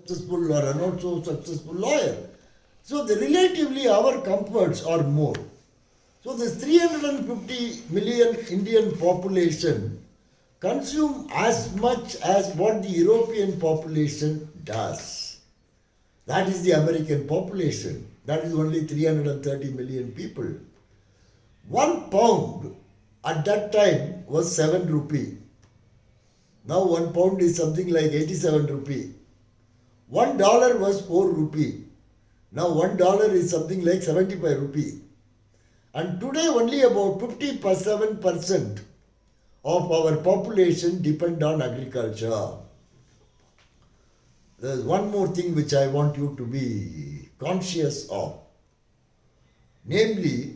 successful or a not so successful lawyer. So relatively our comforts are more. So this 350 million Indian population consume as much as what the European population does. That is the American population. That is only 330 million people. 1 pound at that time was 7 rupee. Now 1 pound is something like 87 rupee. $1 was 4 rupee. Now $1 is something like 75 rupee. And today only about 57% of our population depend on agriculture. There is one more thing which I want you to be conscious of. Namely,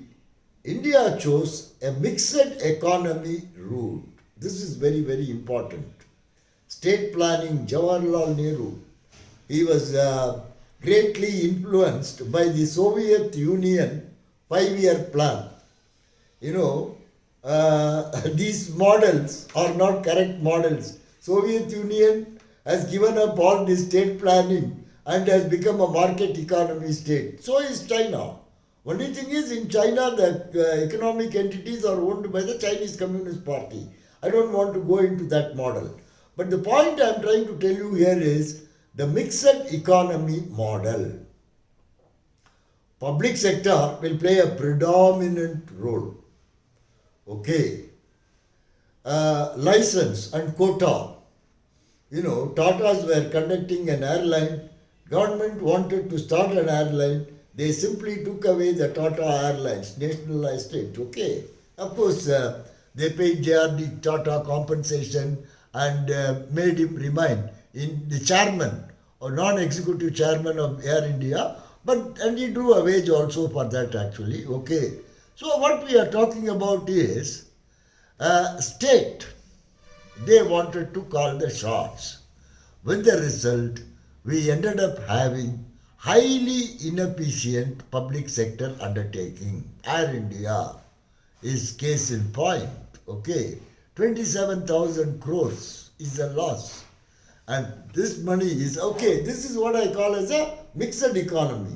India chose a mixed economy route. This is very, very important. State planning, Jawaharlal Nehru, he was greatly influenced by the Soviet Union 5-year plan. You know, these models are not correct models. Soviet Union has given up all this state planning and has become a market economy state. So is China. Only thing is, in China, the economic entities are owned by the Chinese Communist Party. I don't want to go into that model. But the point I am trying to tell you here is the mixed economy model. Public sector will play a predominant role. Okay. License and quota. You know, Tatas were conducting an airline. Government wanted to start an airline. They simply took away the Tata Airlines, nationalized it. Okay. Of course, they paid J.R.D. Tata compensation and made him remain in the chairman or non-executive chairman of Air India. And he drew a wage also for that actually. Okay. So what we are talking about is state. They wanted to call the shots. With the result, we ended up having highly inefficient public sector undertaking. Air India is case in point. Okay. 27,000 crores is a loss. And this money is, okay, this is what I call as a mixed economy.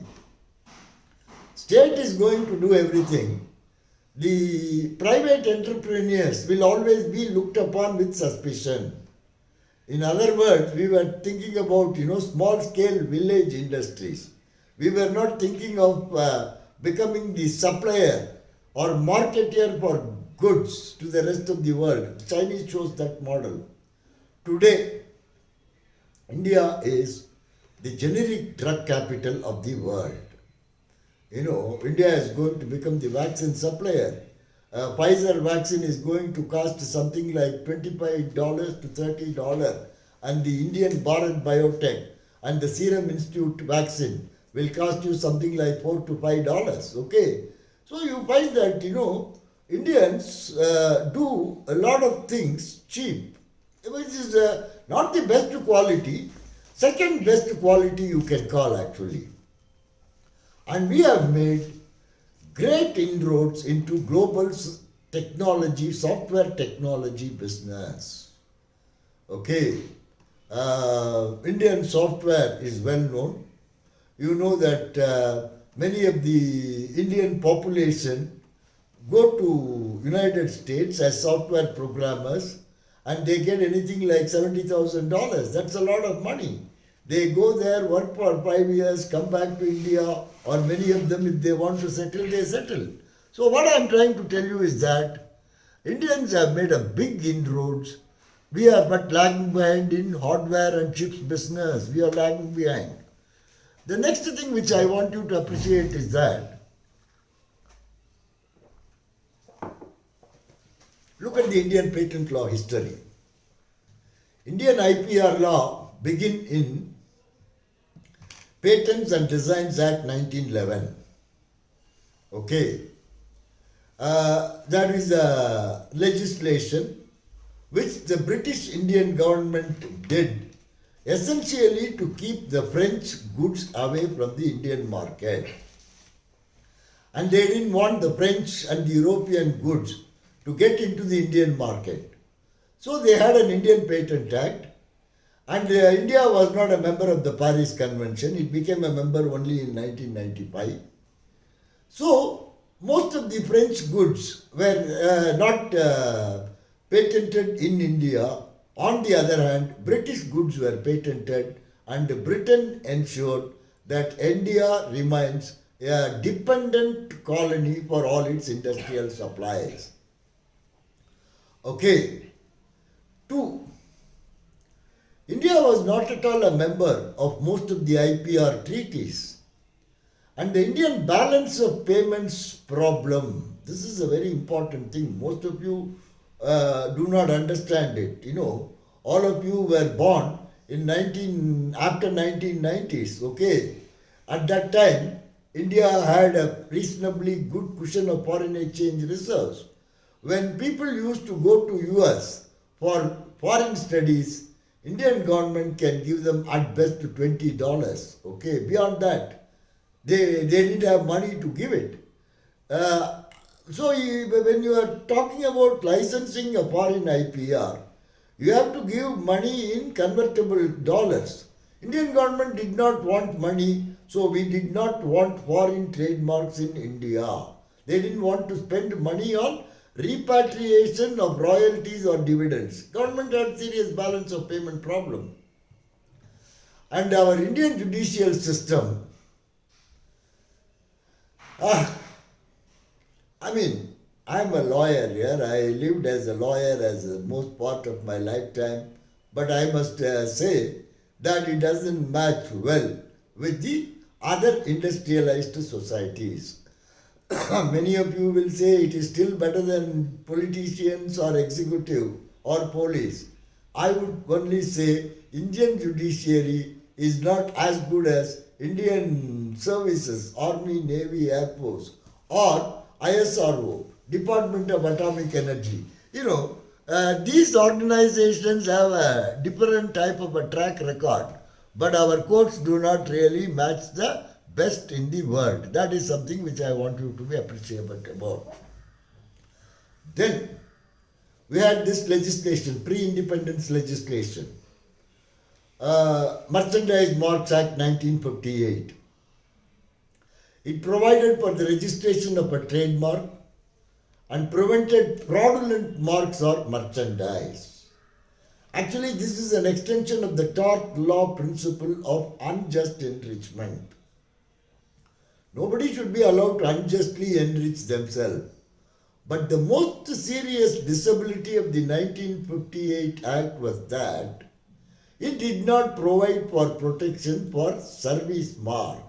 State is going to do everything. The private entrepreneurs will always be looked upon with suspicion. In other words, we were thinking about, small scale village industries. We were not thinking of becoming the supplier or marketer for goods to the rest of the world. The Chinese chose that model. Today, India is the generic drug capital of the world. India is going to become the vaccine supplier. Pfizer vaccine is going to cost something like $25 to $30, and the Indian Bharat Biotech and the Serum Institute vaccine will cost you something like $4 to $5. Okay, so you find that Indians do a lot of things cheap, which is not the best quality, second best quality you can call actually. And we have made great inroads into global technology, software technology business. Okay, Indian software is well known. You know that many of the Indian population go to United States as software programmers and they get anything like $70,000. That's a lot of money. They go there, work for 5 years, come back to India, or many of them, if they want to settle, they settle. So what I'm trying to tell you is that Indians have made a big inroads. We are but lagging behind in hardware and chips business. We are lagging behind. The next thing which I want you to appreciate is that look at the Indian patent law history. Indian IPR law began in Patents and Designs Act 1911. Okay. That is a legislation which the British Indian government did essentially to keep the French goods away from the Indian market. And they didn't want the French and the European goods to get into the Indian market. So they had an Indian Patent Act, And India was not a member of the Paris Convention. It became a member only in 1995. So, most of the French goods were not patented in India. On the other hand, British goods were patented, and Britain ensured that India remains a dependent colony for all its industrial supplies. Okay. Two, India was not at all a member of most of the IPR treaties. And the Indian balance of payments problem, this is a very important thing. Most of you do not understand it. You know, all of you were born in after 1990s, okay? At that time, India had a reasonably good cushion of foreign exchange reserves. When people used to go to US for foreign studies, Indian government can give them at best $20. Okay, beyond that, they didn't have money to give it. Uh, when you are talking about licensing a foreign IPR, you have to give money in convertible dollars. Indian government did not want money, so we did not want foreign trademarks in India. They didn't want to spend money on repatriation of royalties or dividends. Government had serious balance of payment problem. And our Indian judicial system, I mean, I'm a lawyer here. I lived as a lawyer as the most part of my lifetime. But I must say that it doesn't match well with the other industrialized societies. Many of you will say it is still better than politicians or executive or police. I would only say Indian judiciary is not as good as Indian services, Army, Navy, Air Force, or ISRO, Department of Atomic Energy. You know, these organizations have a different type of a track record, but our courts do not really match the best in the world. That is something which I want you to be appreciative about. Then we had this legislation, pre-independence legislation, Merchandise Marks Act 1958. It provided for the registration of a trademark and prevented fraudulent marks or merchandise. Actually, this is an extension of the tort law principle of unjust enrichment. Nobody should be allowed to unjustly enrich themselves. But the most serious disability of the 1958 Act was that it did not provide for protection for service mark.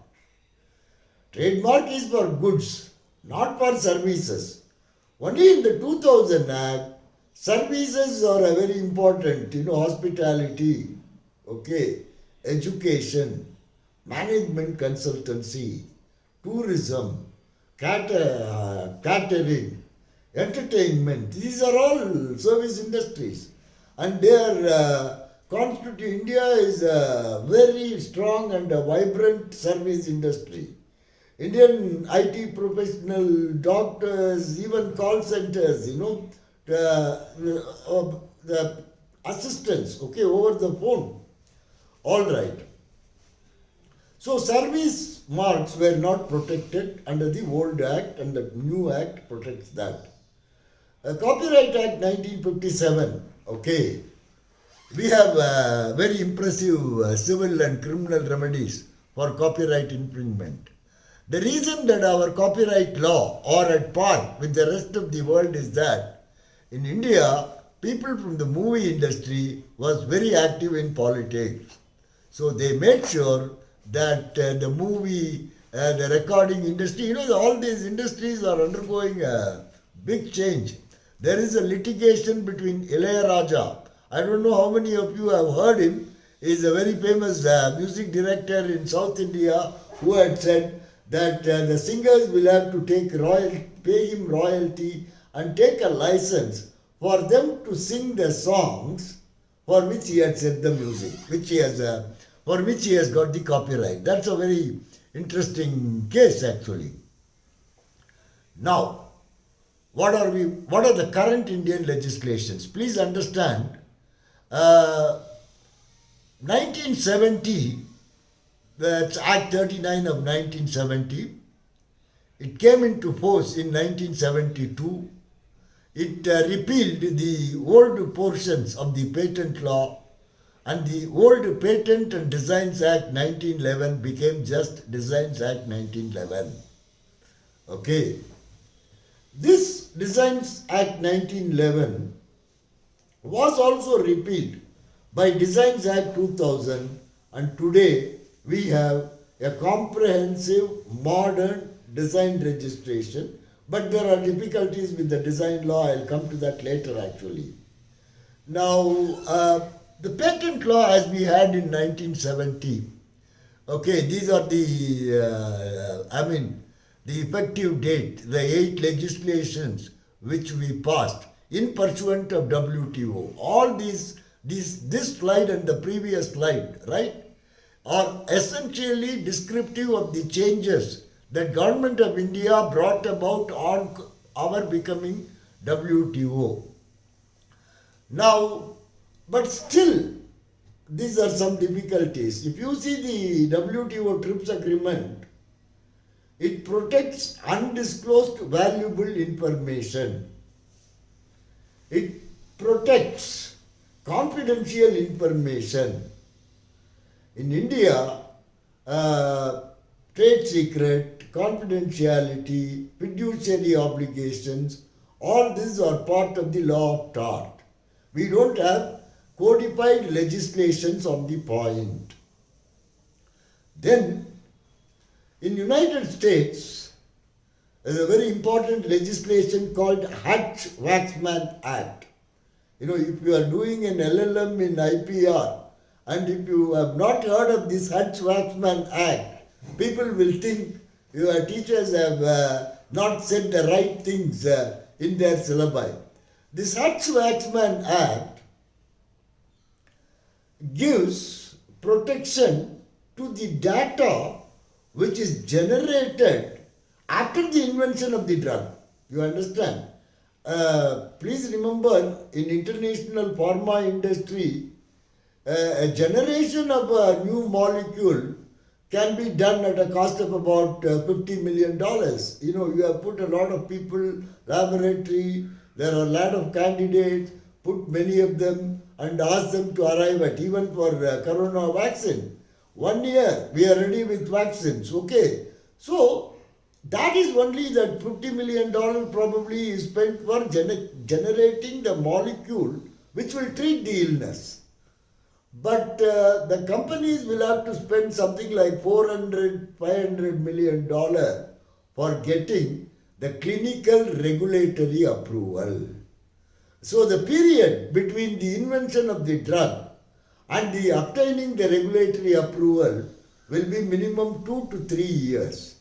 Trademark is for goods, not for services. Only in the 2000 Act, services are a very important, hospitality, okay, education, management consultancy, tourism, catering, entertainment. These are all service industries. And they are India is a very strong and a vibrant service industry. Indian IT professional, doctors, even call centers, the assistants, okay, over the phone. All right. So service marks were not protected under the old act, and the new act protects that. Copyright Act 1957, okay. We have very impressive civil and criminal remedies for copyright infringement. The reason that our copyright law are at par with the rest of the world is that in India, people from the movie industry was very active in politics. So they made sure that the movie, the recording industry, all these industries are undergoing a big change. There is a litigation between Ilayaraja. I don't know how many of you have heard him. He is a very famous music director in South India who had said that the singers will have to pay him royalty and take a license for them to sing the songs for which he had set the music, for which he has got the copyright. That's a very interesting case actually. Now, what are the current Indian legislations? Please understand, 1970, that's Act 39 of 1970, it came into force in 1972. It repealed the old portions of the patent law, and the old Patent and Designs Act 1911 became just Designs Act 1911. Okay. This Designs Act 1911 was also repealed by Designs Act 2000, and today we have a comprehensive modern design registration, but there are difficulties with the design law. I'll come to that later actually. Now, the patent law as we had in 1970, okay, these are the effective date, the 8 legislations which we passed in pursuant of WTO. All this slide and the previous slide, right, are essentially descriptive of the changes that Government of India brought about on our becoming WTO. Now, but still, these are some difficulties. If you see the WTO TRIPS agreement, it protects undisclosed valuable information. It protects confidential information. In India, trade secret, confidentiality, fiduciary obligations, all these are part of the law of tort. We don't have codified legislations on the point. Then, in United States, there is a very important legislation called Hatch-Waxman Act. You know, if you are doing an LLM in IPR, and if you have not heard of this Hatch-Waxman Act, people will think your teachers have not said the right things in their syllabi. This Hatch-Waxman Act gives protection to the data which is generated after the invention of the drug. You understand? Please remember, in international pharma industry, a generation of a new molecule can be done at a cost of about $50 million. You know, you have put a lot of people, laboratory, there are a lot of candidates, put many of them and ask them to arrive at, even for corona vaccine. 1 year, we are ready with vaccines, okay. So, that is only that $50 million probably is spent for generating the molecule which will treat the illness. But the companies will have to spend something like $500 million for getting the clinical regulatory approval. So the period between the invention of the drug and the obtaining the regulatory approval will be minimum 2 to 3 years.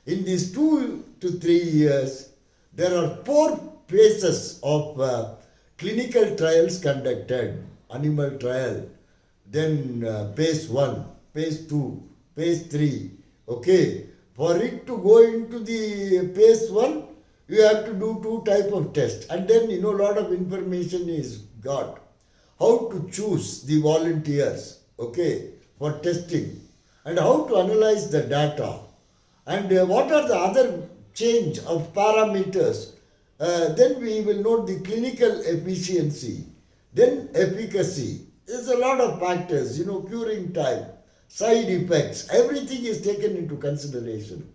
In these 2 to 3 years, there are 4 phases of clinical trials conducted. Animal trial, then phase 1, phase 2, phase 3. Okay, for it to go into the phase 1, you have to do 2 types of tests. And then, you know, a lot of information is got. How to choose the volunteers, okay, for testing. And how to analyze the data. And what are the other change of parameters. Then we will note the clinical efficiency. Then efficacy. There's a lot of factors, you know, curing time, side effects, everything is taken into consideration.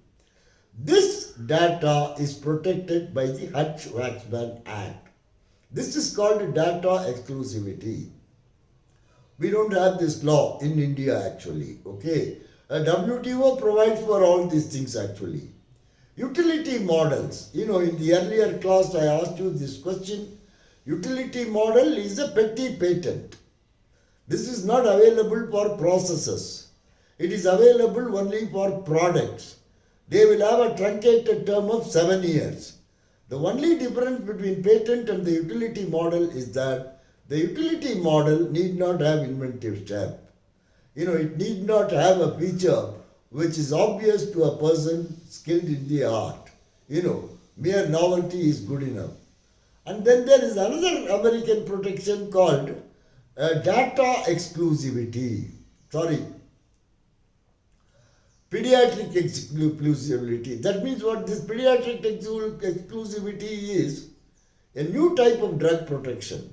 This data is protected by the Hatch-Waxman Act. This is called data exclusivity. We don't have this law in India actually, okay. WTO provides for all these things actually. Utility models, you know, in the earlier class I asked you this question. Utility model is a petty patent. This is not available for processes. It is available only for products. They will have a truncated term of 7 years. The only difference between patent and the utility model is that the utility model need not have inventive stamp. You know, it need not have a feature which is obvious to a person skilled in the art. You know, mere novelty is good enough. And then there is another American protection called data exclusivity. Sorry, pediatric exclusivity. That means what this pediatric exclusivity is a new type of drug protection.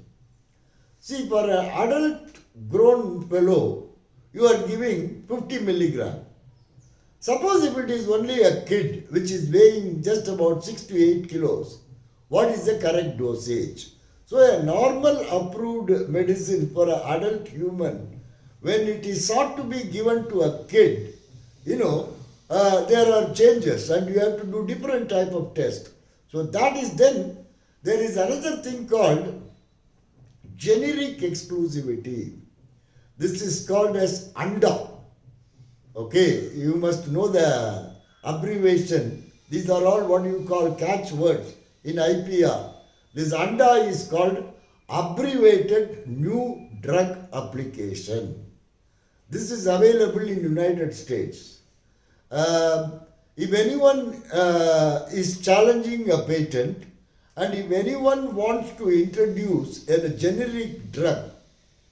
See, for an adult grown fellow, you are giving 50 milligram. Suppose if it is only a kid which is weighing just about 6 to 8 kilos, what is the correct dosage? So a normal approved medicine for an adult human, when it is sought to be given to a kid, there are changes and you have to do different type of test. So that is then, there is another thing called generic exclusivity. This is called as ANDA. Okay, you must know the abbreviation. These are all what you call catchwords in IPR. This ANDA is called Abbreviated New Drug Application. This is available in United States. If anyone is challenging a patent and if anyone wants to introduce a generic drug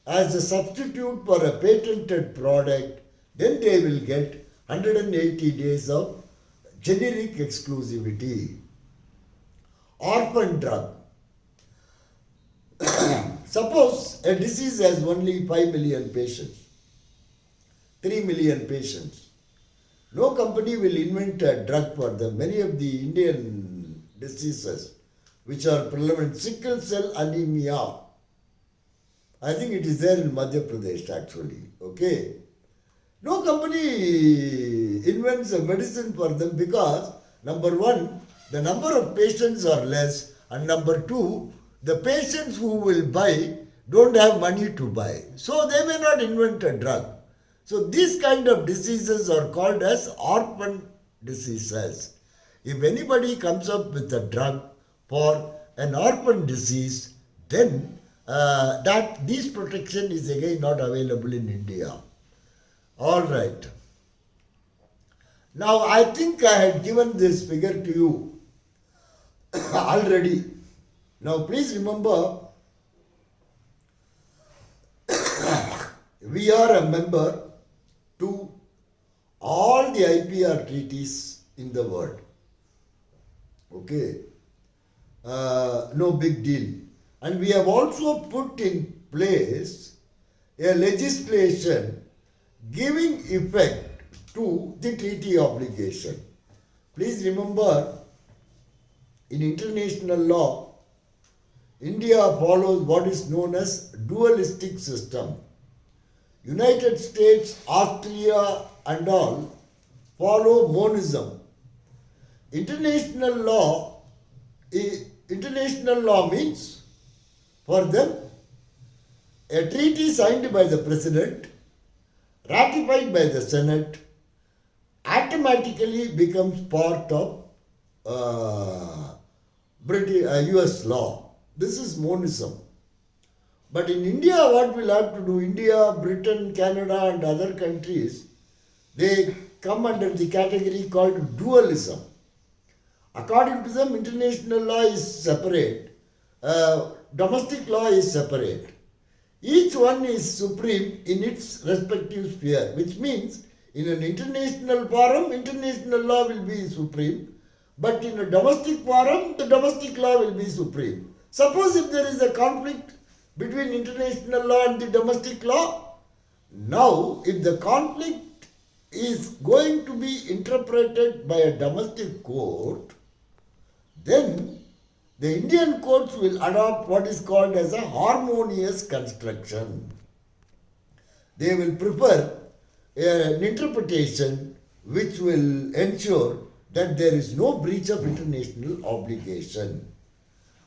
as a substitute for a patented product, then they will get 180 days of generic exclusivity. Orphan drug. Suppose a disease has only 5 million patients, 3 million patients. No company will invent a drug for them. Many of the Indian diseases which are prevalent, sickle cell anemia, I think it is there in Madhya Pradesh actually. Okay. No company invents a medicine for them because number one, the number of patients are less, and number two, the patients who will buy don't have money to buy. So they may not invent a drug. So these kind of diseases are called as orphan diseases. If anybody comes up with a drug for an orphan disease, then this protection is again not available in India. All right. Now I think I had given this figure to you already. Now please remember, we are a member to all the IPR treaties in the world. Okay. No big deal. And we have also put in place a legislation giving effect to the treaty obligation. Please remember, in international law, India follows what is known as dualistic system. United States, Austria and all follow monism. International law means for them a treaty signed by the President, ratified by the Senate, automatically becomes part of US law. This is monism. But in India, what we'll have to do, India, Britain, Canada and other countries, they come under the category called dualism. According to them, international law is separate, domestic law is separate. Each one is supreme in its respective sphere, which means in an international forum, international law will be supreme, but in a domestic forum, the domestic law will be supreme. Suppose if there is a conflict between international law and the domestic law, now if the conflict is going to be interpreted by a domestic court, then the Indian courts will adopt what is called as a harmonious construction. They will prefer an interpretation which will ensure that there is no breach of international obligation.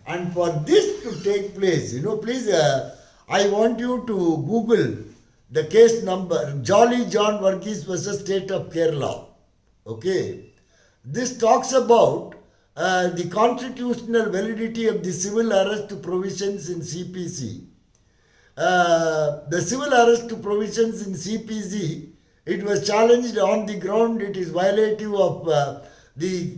And for this to take place, please, I want you to Google the case number, Jolly John Varghese versus State of Kerala. Okay. This talks about the constitutional validity of the civil arrest provisions in CPC. The civil arrest provisions in CPC, it was challenged on the ground it is violative of the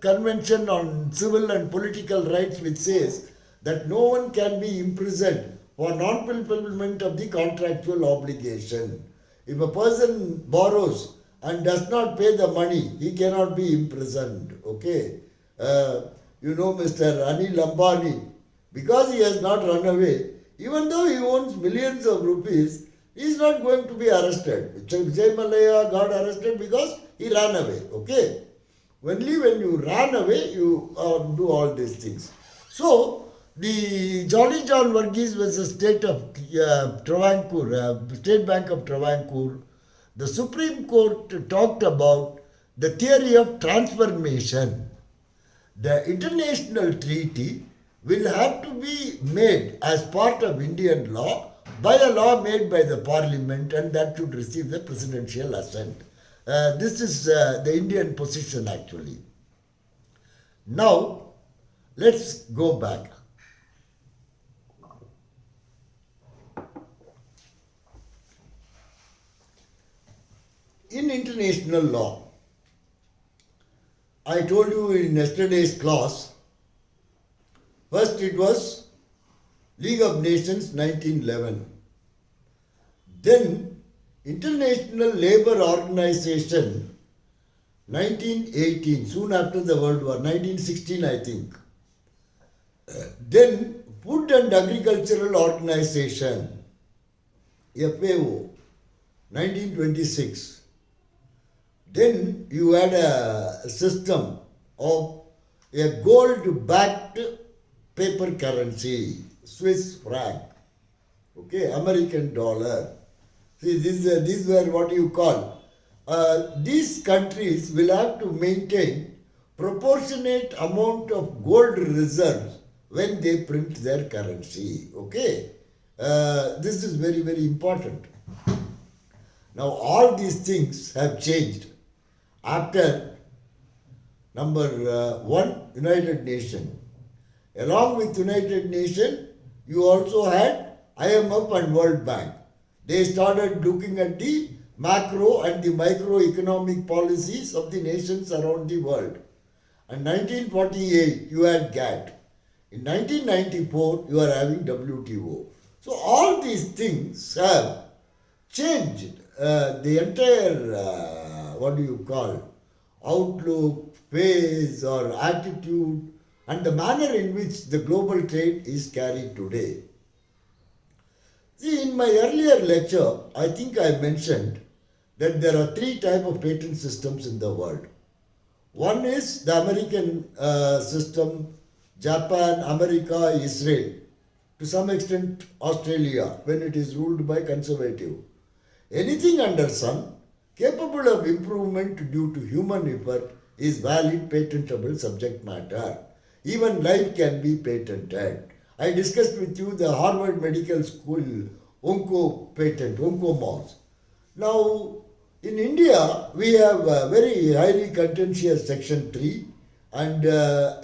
Convention on Civil and Political Rights, which says that no one can be imprisoned for non-fulfillment of the contractual obligation. If a person borrows and does not pay the money, he cannot be imprisoned. Okay, Mr. Anil Ambani, because he has not run away, even though he owns millions of rupees, he is not going to be arrested. Jay Malaya got arrested because he ran away. Okay, only when you ran away, you do all these things. So, the Jolly John Varghese was the state of Travancore, State Bank of Travancore. The Supreme Court talked about the theory of transformation. The international treaty will have to be made as part of Indian law by a law made by the parliament, and that should receive the presidential assent. This is the Indian position actually. Now, let's go back. In international law, I told you in yesterday's class, first it was League of Nations 1911. Then International Labour Organization 1918, soon after the World War, 1916 I think. Then Food and Agricultural Organization, FAO, 1926. Then you had a system of a gold-backed paper currency, Swiss franc, okay, American dollar. See, these were what you call. These countries will have to maintain proportionate amount of gold reserves when they print their currency. Okay, this is very, very important. Now all these things have changed after number one, United Nations. Along with United Nations, you also had IMF and World Bank. They started looking at the macro and the microeconomic policies of the nations around the world. In 1948, you had GATT. In 1994, you are having WTO. So all these things have changed the entire outlook, phase or attitude and the manner in which the global trade is carried today. See, in my earlier lecture, I think I mentioned that there are three types of patent systems in the world. One is the American system, Japan, America, Israel, to some extent Australia when it is ruled by conservative. Anything under sun capable of improvement due to human effort is valid patentable subject matter. Even life can be patented. I discussed with you the Harvard Medical School Onco patent, Oncomos. Now, in India, we have a very highly contentious Section 3 and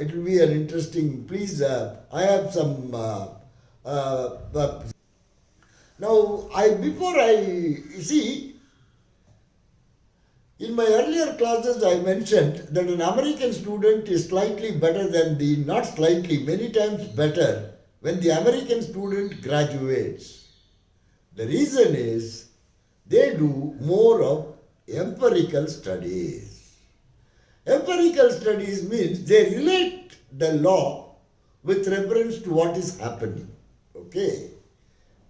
it will be an interesting, please, I have some, in my earlier classes I mentioned that an American student is slightly better than not slightly, many times better when the American student graduates. The reason is they do more of empirical studies. Empirical studies means they relate the law with reference to what is happening. Okay.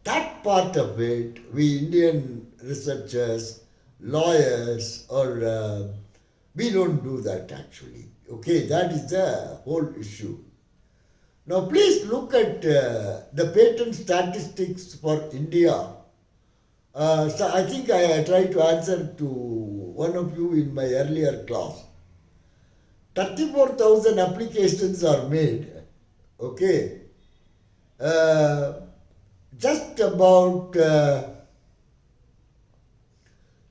That part of it, we Indian researchers, lawyers, or we don't do that actually. Okay, that is the whole issue. Now please look at the patent statistics for India. So I think I tried to answer to one of you in my earlier class. 34,000 applications are made. Okay. Just about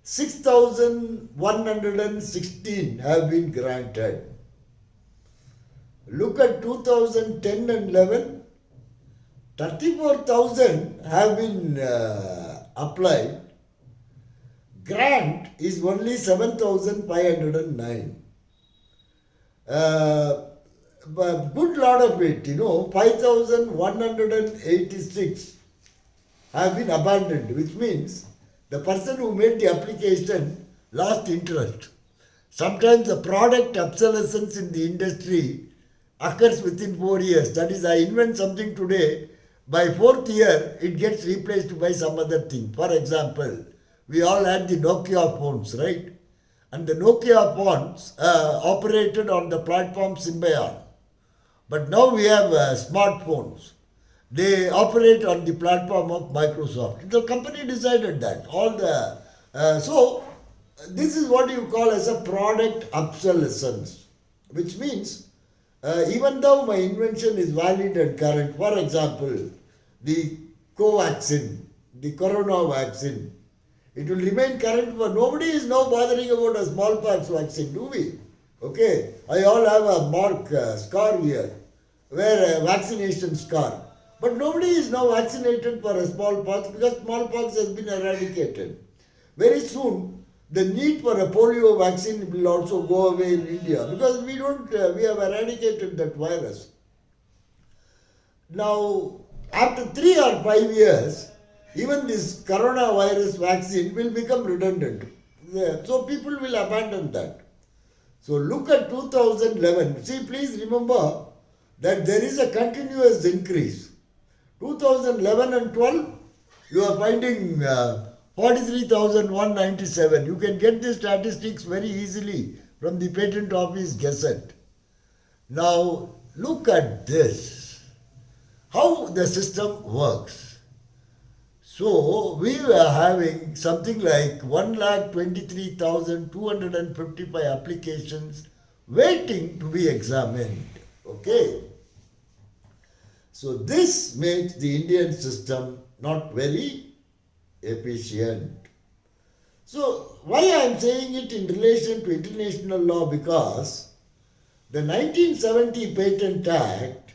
6,116 have been granted. Look at 2010 and 11, 34,000 have been applied. Grant is only 7,509. But good lot of it, 5,186 have been abandoned, which means the person who made the application lost interest. Sometimes the product obsolescence in the industry occurs within 4 years. That is, I invent something today, by fourth year it gets replaced by some other thing. For example, we all had the Nokia phones, right? And the Nokia phones operated on the platform Symbian. But now we have smartphones. They operate on the platform of Microsoft. The company decided that. So this is what you call as a product obsolescence, which means even though my invention is valid and current, for example, the Covaxin, the corona vaccine, it will remain current, but nobody is now bothering about a smallpox vaccine, do we? Okay, I all have a mark scar here, where a vaccination scar. But nobody is now vaccinated for a smallpox because smallpox has been eradicated. Very soon, the need for a polio vaccine will also go away in India because we have eradicated that virus. Now, after 3 or 5 years, even this coronavirus vaccine will become redundant. So people will abandon that. So look at 2011. See, please remember that there is a continuous increase. 2011 and 12, you are finding 43,197. You can get the statistics very easily from the Patent Office Gazette. Now, look at this. How the system works. So, we were having something like 1,23,255 applications waiting to be examined. Okay. So, this makes the Indian system not very efficient. So, why I am saying it in relation to international law? Because the 1970 Patent Act,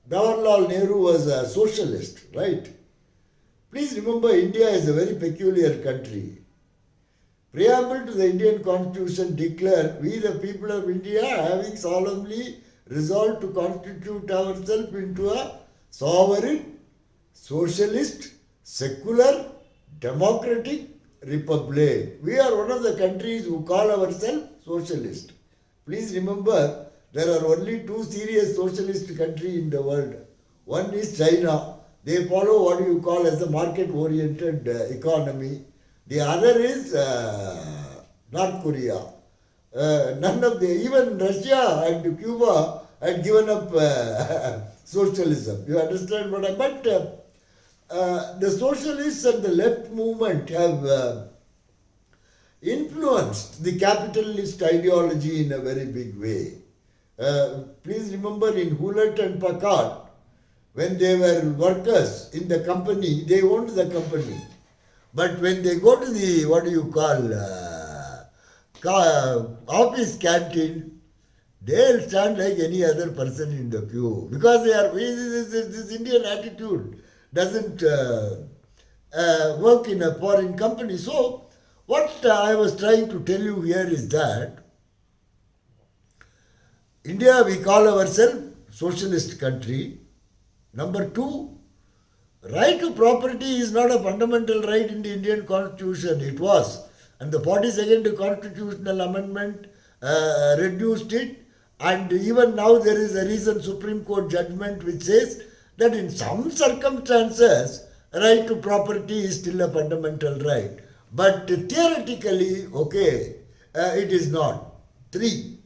Jawaharlal Nehru was a socialist, right? Please remember, India is a very peculiar country. Preamble to the Indian Constitution declare, we the people of India having solemnly resolved to constitute ourselves into a sovereign, socialist, secular, democratic republic. We are one of the countries who call ourselves socialist. Please remember, there are only two serious socialist countries in the world. One is China. They follow what you call as a market-oriented economy. The other is North Korea. Even Russia and Cuba had given up socialism. You understand what I mean? But the socialists and the left movement have influenced the capitalist ideology in a very big way. Please remember, in Hewlett and Packard, when they were workers in the company, they owned the company. But when they go to the, office canteen, they'll stand like any other person in the queue. Because this Indian attitude doesn't work in a foreign company. So, what I was trying to tell you here is that India, we call ourselves socialist country. Number two, right to property is not a fundamental right in the Indian Constitution. It was. And the 42nd Constitutional Amendment reduced it. And even now there is a recent Supreme Court judgment which says that in some circumstances, right to property is still a fundamental right. But theoretically, okay, it is not. 3.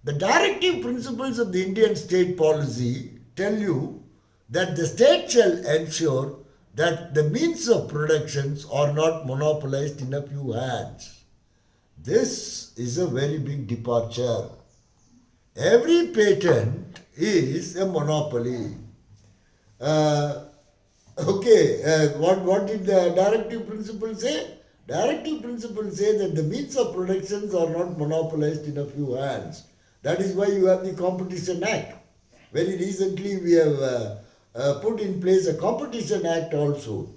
The directive principles of the Indian state policy tell you that the state shall ensure that the means of productions are not monopolized in a few hands. This is a very big departure. Every patent is a monopoly. What did the directive principles say? Directive principles say that the means of productions are not monopolized in a few hands. That is why you have the Competition Act. Very recently we have put in place a Competition Act also.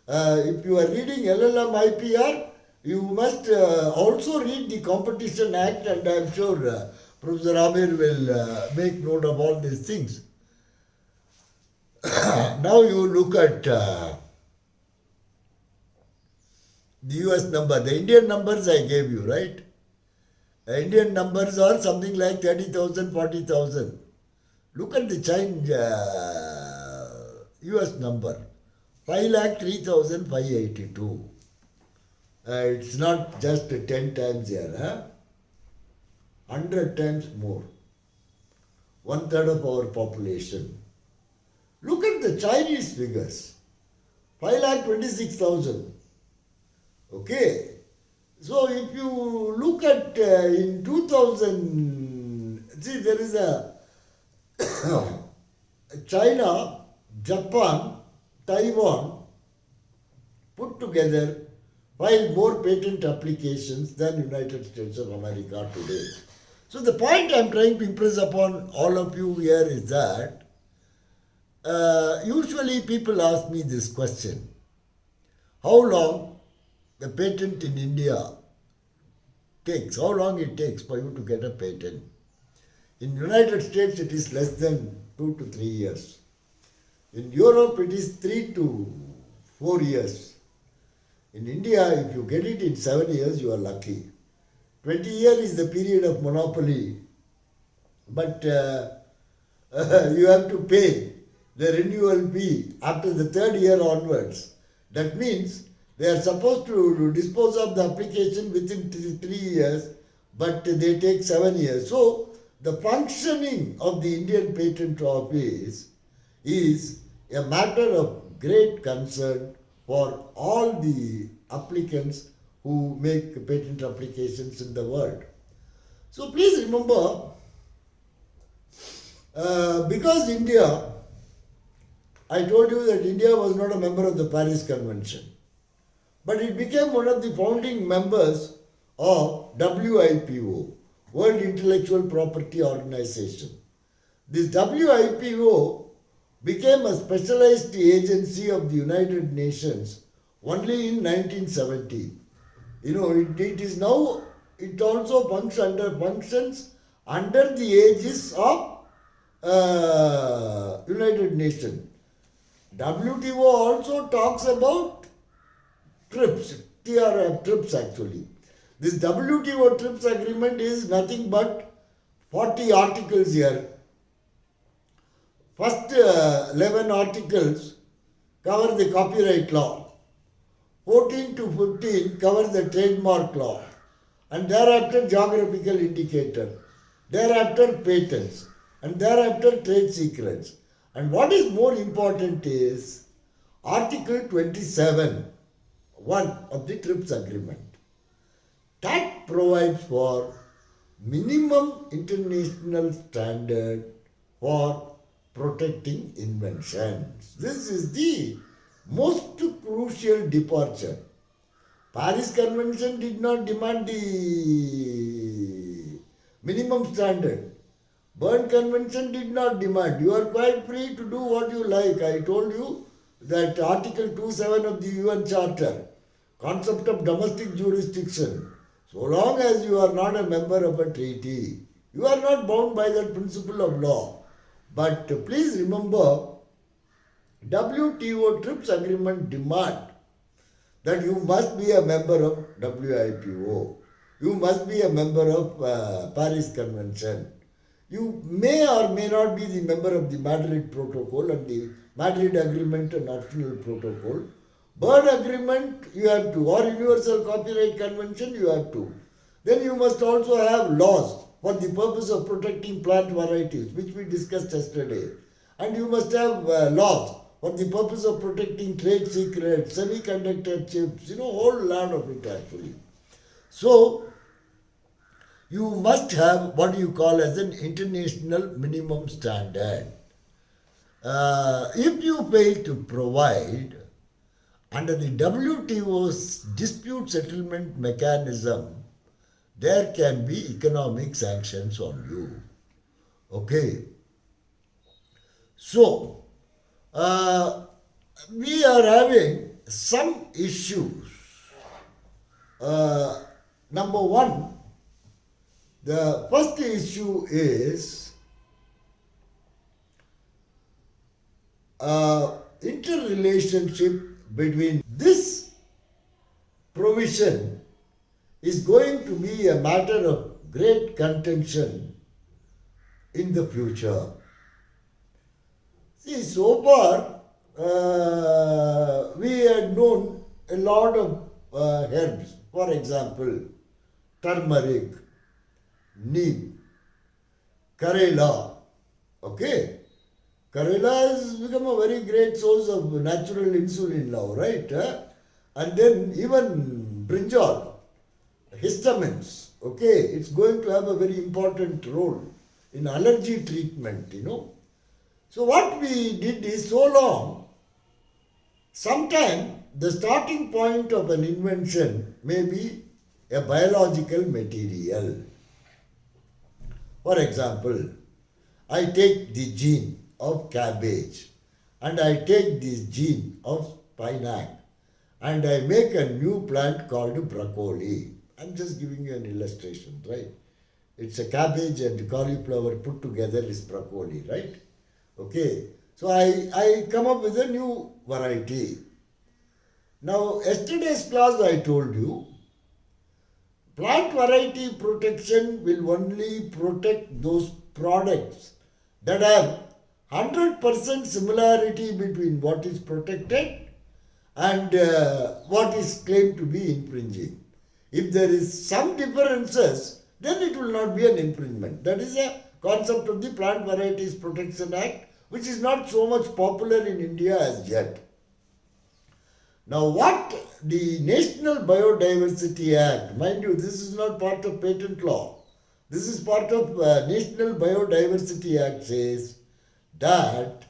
If you are reading LLM IPR, you must also read the Competition Act, and I am sure Professor Amir will make note of all these things. Now you look at the US number. The Indian numbers I gave you, right? The Indian numbers are something like 30,000, 40,000. Look at the China US number. 5,03,582. It's not just 10 times here, huh? 100 times more. One third of our population. Look at the Chinese figures. 5,26,000. Okay. So if you look at in 2000, see there is a China, Japan, Taiwan put together filed more patent applications than United States of America today. So the point I'm trying to impress upon all of you here is that usually people ask me this question: how long the patent in India takes? How long it takes for you to get a patent? In United States it is less than 2 to 3 years. In Europe it is 3 to 4 years. In India, if you get it in 7 years, you are lucky. 20 years is the period of monopoly, but you have to pay the renewal fee after the third year onwards. That means they are supposed to dispose of the application within 3 years, but they take 7 years. So, the functioning of the Indian Patent Office is a matter of great concern for all the applicants who make patent applications in the world. So please remember, because India, I told you that India was not a member of the Paris Convention, but it became one of the founding members of WIPO, World Intellectual Property Organization. This WIPO became a specialized agency of the United Nations only in 1970. It is now, it also functions under the aegis of United Nations. WTO also talks about TRIPS, TRIPS actually. This WTO TRIPS agreement is nothing but 40 articles here. First 11 articles cover the copyright law. 14 to 15 cover the trademark law. And thereafter geographical indicator. Thereafter patents. And thereafter trade secrets. And what is more important is Article 27, 1 of the TRIPS agreement. That provides for minimum international standard for protecting inventions. This is the most crucial departure. Paris Convention did not demand the minimum standard. Berne Convention did not demand. You are quite free to do what you like. I told you that Article 27 of the UN Charter, concept of domestic jurisdiction. So long as you are not a member of a treaty, you are not bound by that principle of law. But please remember, WTO TRIPS agreement demand that you must be a member of WIPO. You must be a member of Paris Convention. You may or may not be the member of the Madrid Protocol and the Madrid Agreement and Optional Protocol. Berne Agreement you have to, or Universal Copyright Convention you have to. Then you must also have laws for the purpose of protecting plant varieties, which we discussed yesterday. And you must have laws for the purpose of protecting trade secrets, semiconductor chips, whole lot of it actually. So, you must have what you call as an international minimum standard. If you fail to provide under the WTO's dispute settlement mechanism, there can be economic sanctions on you. Okay. So, we are having some issues. Number one, the first issue is interrelationship between this provision is going to be a matter of great contention in the future. See, so far we had known a lot of herbs, for example, turmeric, neem, Karela. Okay? Karela has become a very great source of natural insulin now, right? And then even brinjal, histamines, okay, it's going to have a very important role in allergy treatment, you know. So what we did is so long, sometime the starting point of an invention may be a biological material. For example, I take the gene of cabbage and I take this gene of spinach and I make a new plant called broccoli. I'm just giving you an illustration, right? It's a cabbage and cauliflower put together is broccoli, right? Okay. So I come up with a new variety. Now, yesterday's class I told you, plant variety protection will only protect those products that have 100% similarity between what is protected and what is claimed to be infringing. If there is some differences, then it will not be an infringement. That is a concept of the Plant Varieties Protection Act, which is not so much popular in India as yet. Now, what the National Biodiversity Act, mind you, this is not part of patent law. This is part of National Biodiversity Act says that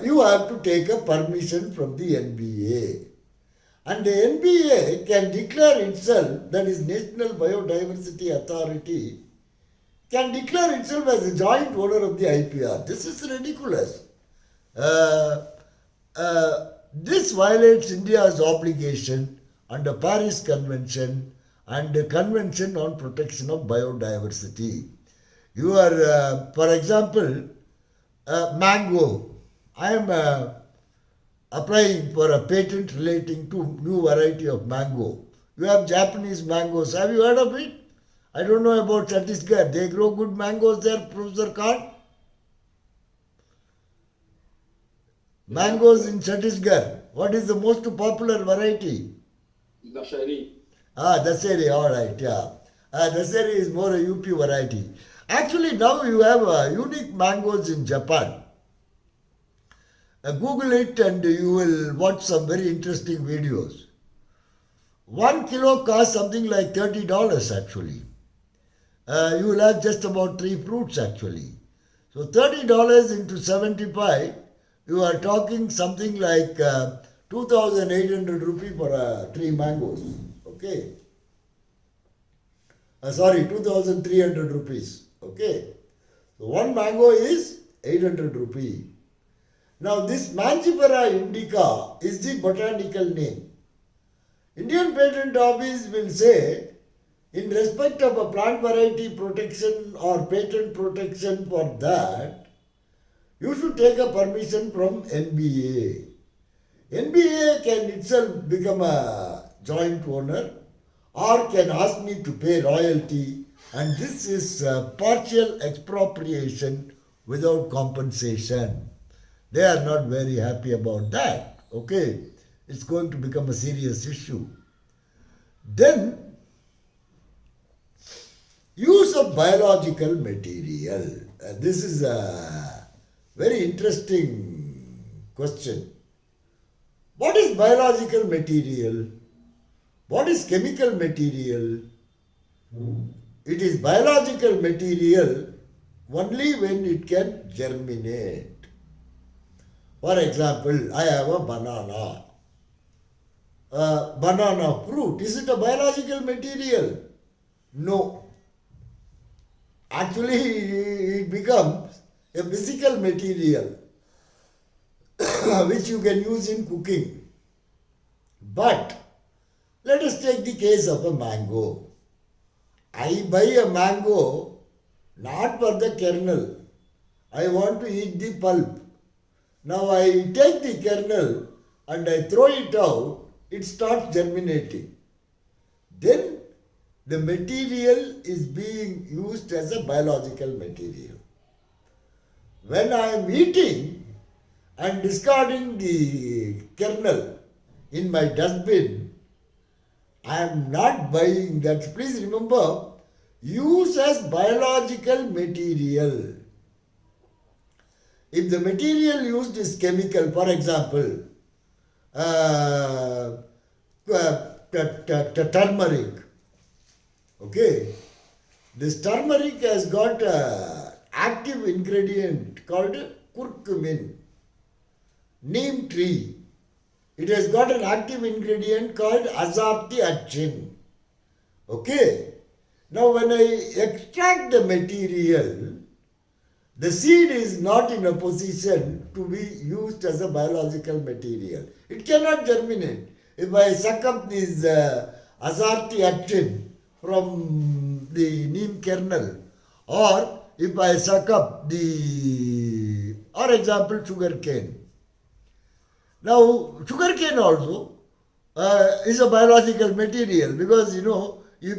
you have to take a permission from the NBA. And the NBA can declare itself, that is National Biodiversity Authority, can declare itself as a joint owner of the IPR. This is ridiculous. This violates India's obligation under Paris Convention and the Convention on Protection of Biodiversity. You are, for example, mango. I am applying for a patent relating to new variety of mango. You have Japanese mangoes. Have you heard of it? I don't know about Chhattisgarh. They grow good mangoes there, Professor Khan. Mangoes in Chhattisgarh. What is the most popular variety? Dashari. Daseri, alright, yeah. Daseri is more a UP variety. Actually, now you have unique mangoes in Japan. Google it and you will watch some very interesting videos. 1 kilo costs something like $30 actually. You will have just about 3 fruits actually. So $30 into 75, you are talking something like 2,800 rupees for 3 mangoes. Okay. 2,300 rupees. Okay. So 1 mango is 800 rupees. Now this Mangifera indica is the botanical name. Indian Patent Office will say, in respect of a plant variety protection or patent protection for that, you should take a permission from NBA. NBA can itself become a joint owner or can ask me to pay royalty, and this is partial expropriation without compensation. They are not very happy about that. Okay, it's going to become a serious issue. Then, use of biological material. This is a very interesting question. What is biological material? What is chemical material? It is biological material only when it can germinate. For example, I have a banana. Banana fruit, is it a biological material? No. Actually, it becomes a physical material which you can use in cooking. But let us take the case of a mango. I buy a mango not for the kernel. I want to eat the pulp. Now I take the kernel and I throw it out, it starts germinating. Then the material is being used as a biological material. When I am eating and discarding the kernel in my dustbin, I am not buying that. Please remember, use as biological material. If the material used is chemical, for example, turmeric, okay, this turmeric has got an active ingredient called curcumin, neem tree. It has got an active ingredient called azathioxin. Okay. Now when I extract the material, the seed is not in a position to be used as a biological material. It cannot germinate. If I suck up this azathioxin from the neem kernel, or if I suck up the, for example, sugar cane. Now, sugarcane also is a biological material because if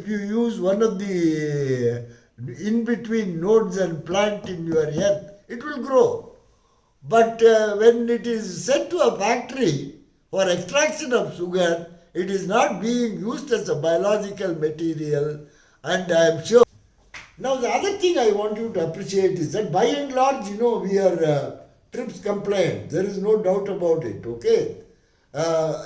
you use one of the in between nodes and plant in your earth, it will grow. But when it is sent to a factory for extraction of sugar, it is not being used as a biological material, and I am sure. Now, the other thing I want you to appreciate is that by and large, we are TRIPS compliant. There is no doubt about it, okay?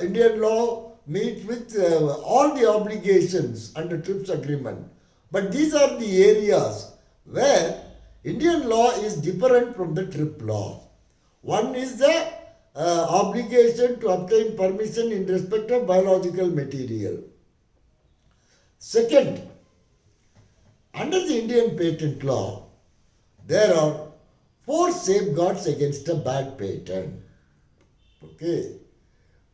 Indian law meets with all the obligations under TRIPS agreement. But these are the areas where Indian law is different from the TRIPS law. One is the obligation to obtain permission in respect of biological material. Second, under the Indian patent law, there are 4 safeguards against a bad patent. Okay.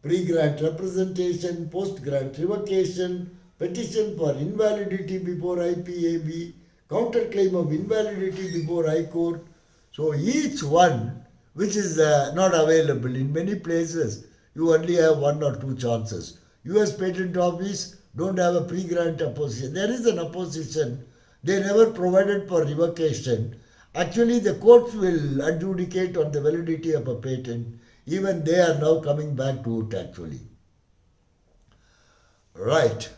Pre-grant representation, post-grant revocation, petition for invalidity before IPAB, counterclaim of invalidity before High Court. So each one which is not available in many places, you only have 1 or 2 chances. US Patent Office don't have a pre-grant opposition. There is an opposition. They never provided for revocation. Actually, the courts will adjudicate on the validity of a patent. Even they are now coming back to it actually. Right.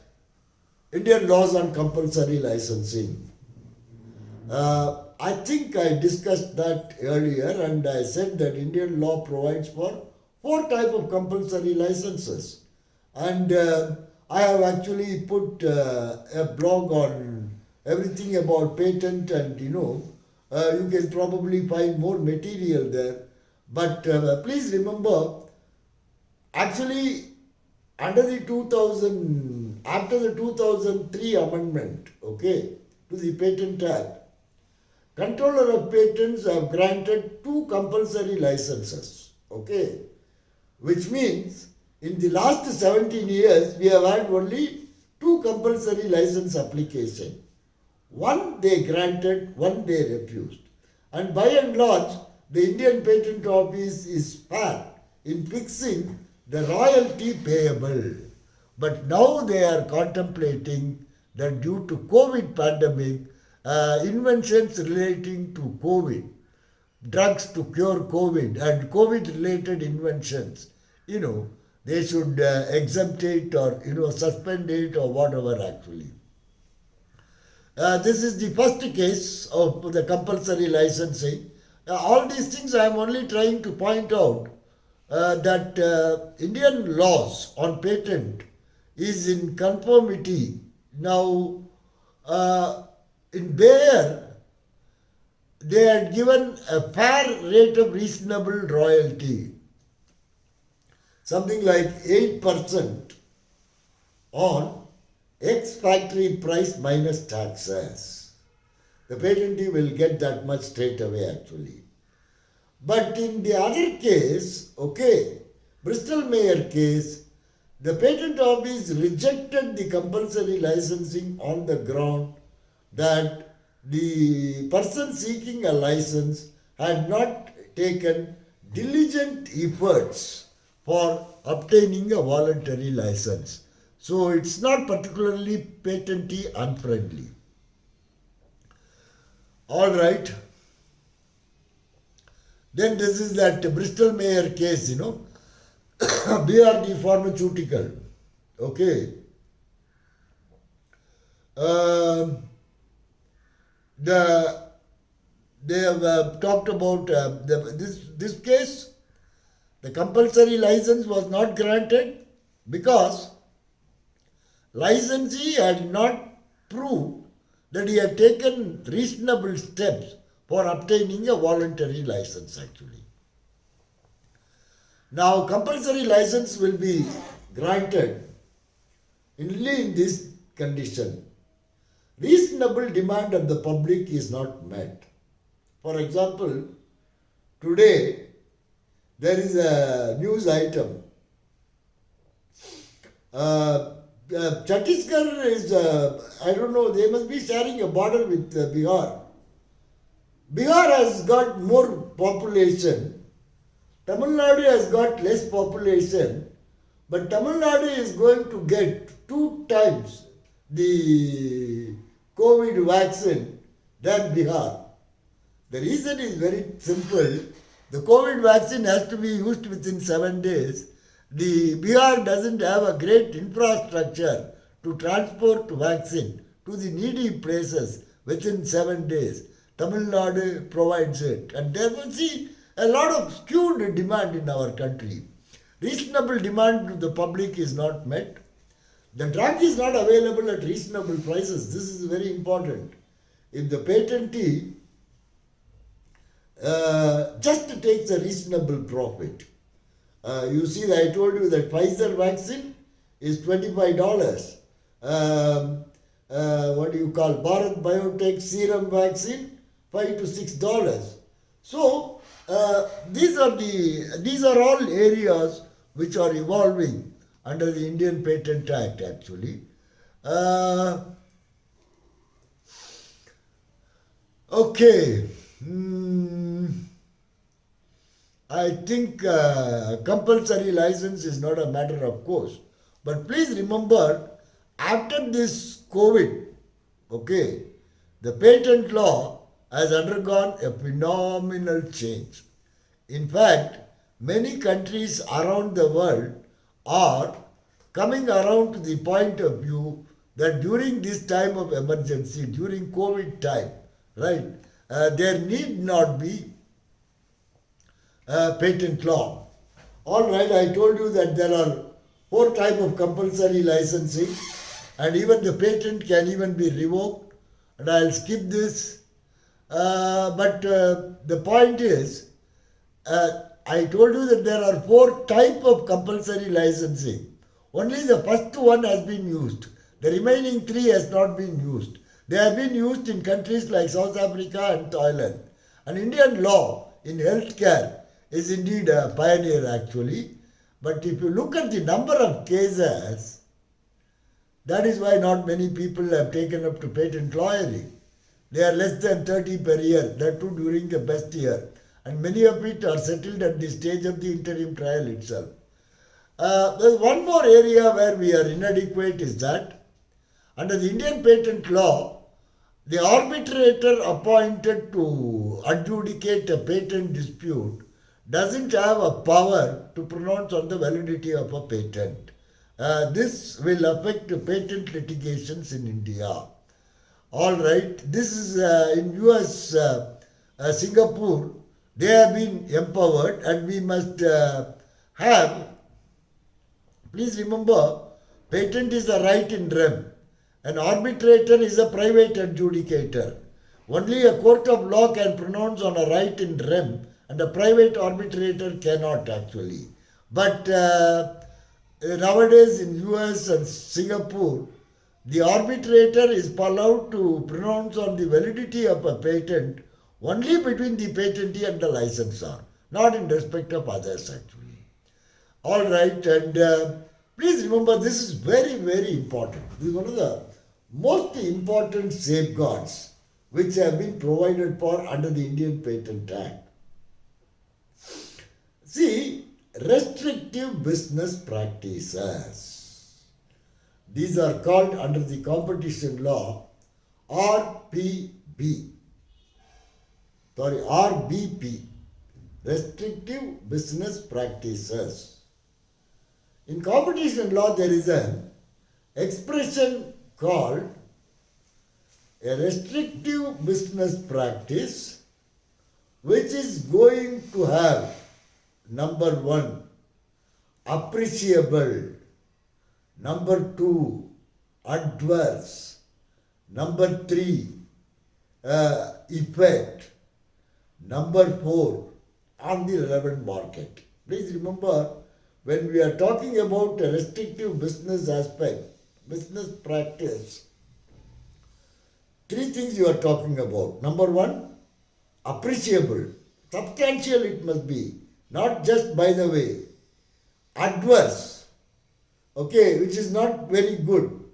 Indian laws on compulsory licensing. I think I discussed that earlier and I said that Indian law provides for 4 types of compulsory licenses. And I have actually put a blog on everything about patent and you can probably find more material there. But please remember, actually under the after the 2003 amendment, okay, to the Patent Act, Controller of Patents have granted 2 compulsory licenses, okay, which means in the last 17 years we have had only 2 compulsory license applications. One they granted, one they refused. And by and large, the Indian Patent Office is fair in fixing the royalty payable. But now they are contemplating that due to COVID pandemic, inventions relating to COVID, drugs to cure COVID and COVID related inventions, they should exempt it or, suspend it or whatever actually. This is the first case of the compulsory licensing. All these things I am only trying to point out that Indian laws on patent is in conformity. Now, in Bayer, they had given a fair rate of reasonable royalty, something like 8% on ex-factory price minus taxes. The patentee will get that much straight away actually. But in the other case, okay, Bristol-Myers case, the Patent Office rejected the compulsory licensing on the ground that the person seeking a license had not taken diligent efforts for obtaining a voluntary license. So it's not particularly patentee unfriendly. All right. Then this is that Bristol Mayer case, BRD Pharmaceutical. Okay. They have talked about this case. The compulsory license was not granted because licensee had not proved that he had taken reasonable steps for obtaining a voluntary license actually. Now compulsory license will be granted only in this condition. Reasonable demand of the public is not met. For example, today there is a news item. Chhattisgarh is, I don't know, they must be sharing a border with Bihar. Bihar has got more population. Tamil Nadu has got less population. But Tamil Nadu is going to get 2 times the COVID vaccine than Bihar. The reason is very simple. The COVID vaccine has to be used within 7 days. The Bihar doesn't have a great infrastructure to transport vaccine to the needy places within 7 days. Tamil Nadu provides it. And there will see a lot of skewed demand in our country. Reasonable demand to the public is not met. The drug is not available at reasonable prices. This is very important. If the patentee just takes a reasonable profit. You see, that I told you that Pfizer vaccine is $25. What do you call Bharat Biotech serum vaccine? $5 to $6. So these are all areas which are evolving under the Indian Patent Act actually. Okay. I think compulsory license is not a matter of course. But please remember, after this COVID, okay, the patent law has undergone a phenomenal change. In fact, many countries around the world are coming around to the point of view that during this time of emergency, during COVID time, right, there need not be patent law. All right, I told you that there are 4 types of compulsory licensing, and even the patent can even be revoked. And I'll skip this. But the point is, I told you that there are 4 types of compulsory licensing. Only the first one has been used. The remaining 3 has not been used. They have been used in countries like South Africa and Thailand. And Indian law in healthcare is indeed a pioneer actually. But if you look at the number of cases, that is why not many people have taken up to patent lawyering. They are less than 30 per year, that too during the best year. And many of it are settled at the stage of the interim trial itself. There's one more area where we are inadequate is that under the Indian patent law, the arbitrator appointed to adjudicate a patent dispute doesn't have a power to pronounce on the validity of a patent. This will affect patent litigations in India. All right, this is in US, Singapore, they have been empowered, and we must have, please remember, patent is a right in rem. An arbitrator is a private adjudicator. Only a court of law can pronounce on a right in rem, and a private arbitrator cannot actually. But nowadays in US and Singapore, the arbitrator is allowed to pronounce on the validity of a patent only between the patentee and the licensor, not in respect of others actually. All right, and please remember, this is very, very important. This is one of the most important safeguards which have been provided for under the Indian Patent Act. See, restrictive business practices. These are called under the competition law RPB. Sorry, RBP. Restrictive business practices. In competition law, there is an expression called a restrictive business practice which is going to have number one, appreciable, number two, adverse, number three, effect, number four, on the relevant market. Please remember, when we are talking about a restrictive business aspect, business practice, three things you are talking about. Number one, appreciable, substantial it must be, not just by the way. Adverse, okay, which is not very good.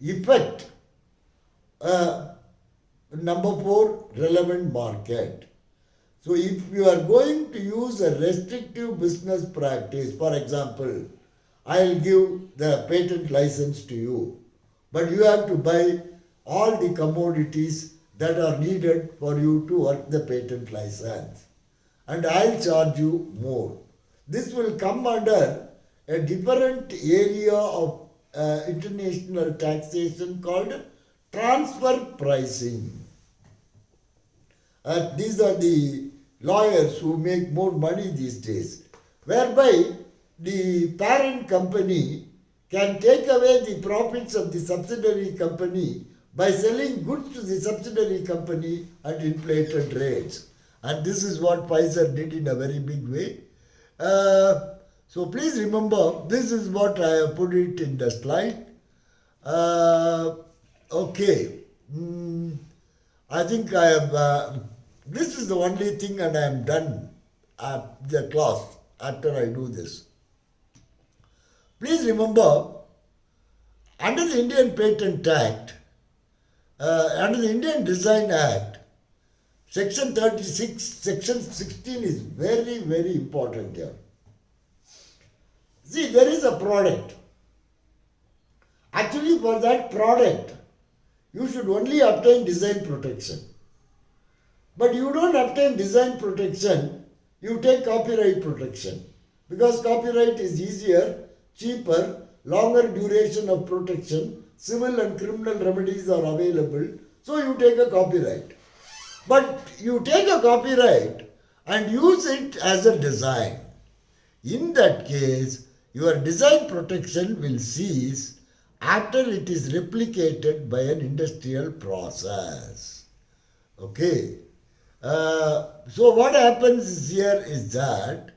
Effect, number four, relevant market. So if you are going to use a restrictive business practice, for example, I'll give the patent license to you, but you have to buy all the commodities that are needed for you to work the patent license, and I'll charge you more. This will come under a different area of international taxation called transfer pricing. These are the lawyers who make more money these days, whereby the parent company can take away the profits of the subsidiary company by selling goods to the subsidiary company at inflated rates. And this is what Pfizer did in a very big way. So please remember, this is what I have put it in the slide. Okay. I think I have, this is the only thing, and I am done at the class after I do this. Please remember, under the Indian Patent Act, under the Indian Design Act, Section 36, Section 16 is very, very important here. See, there is a product. Actually, for that product, you should only obtain design protection. But you don't obtain design protection, you take copyright protection. Because copyright is easier, cheaper, longer duration of protection, civil and criminal remedies are available, so you take a copyright. But you take a copyright and use it as a design. In that case, your design protection will cease after it is replicated by an industrial process. Okay. So what happens here is that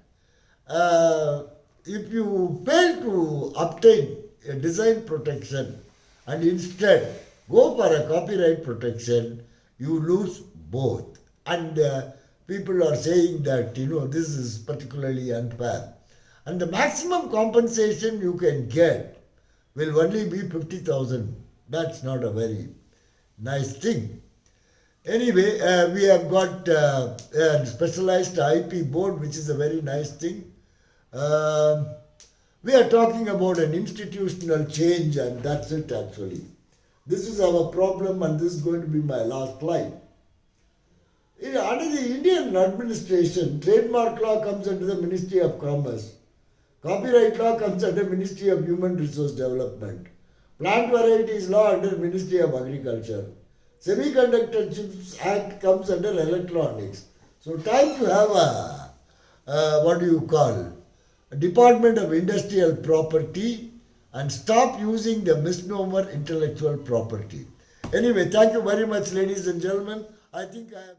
if you fail to obtain a design protection and instead go for a copyright protection, you lose both. And people are saying that, this is particularly unfair. And the maximum compensation you can get will only be 50,000. That's not a very nice thing. Anyway, we have got a specialized IP board, which is a very nice thing. We are talking about an institutional change, and that's it actually. This is our problem, and this is going to be my last slide. Under the Indian administration, trademark law comes under the Ministry of Commerce. Copyright law comes under Ministry of Human Resource Development. Plant Varieties Law under Ministry of Agriculture. Semiconductor Chips Act comes under Electronics. So time to have a Department of Industrial Property and stop using the misnomer intellectual property. Anyway, thank you very much, ladies and gentlemen. I think I have...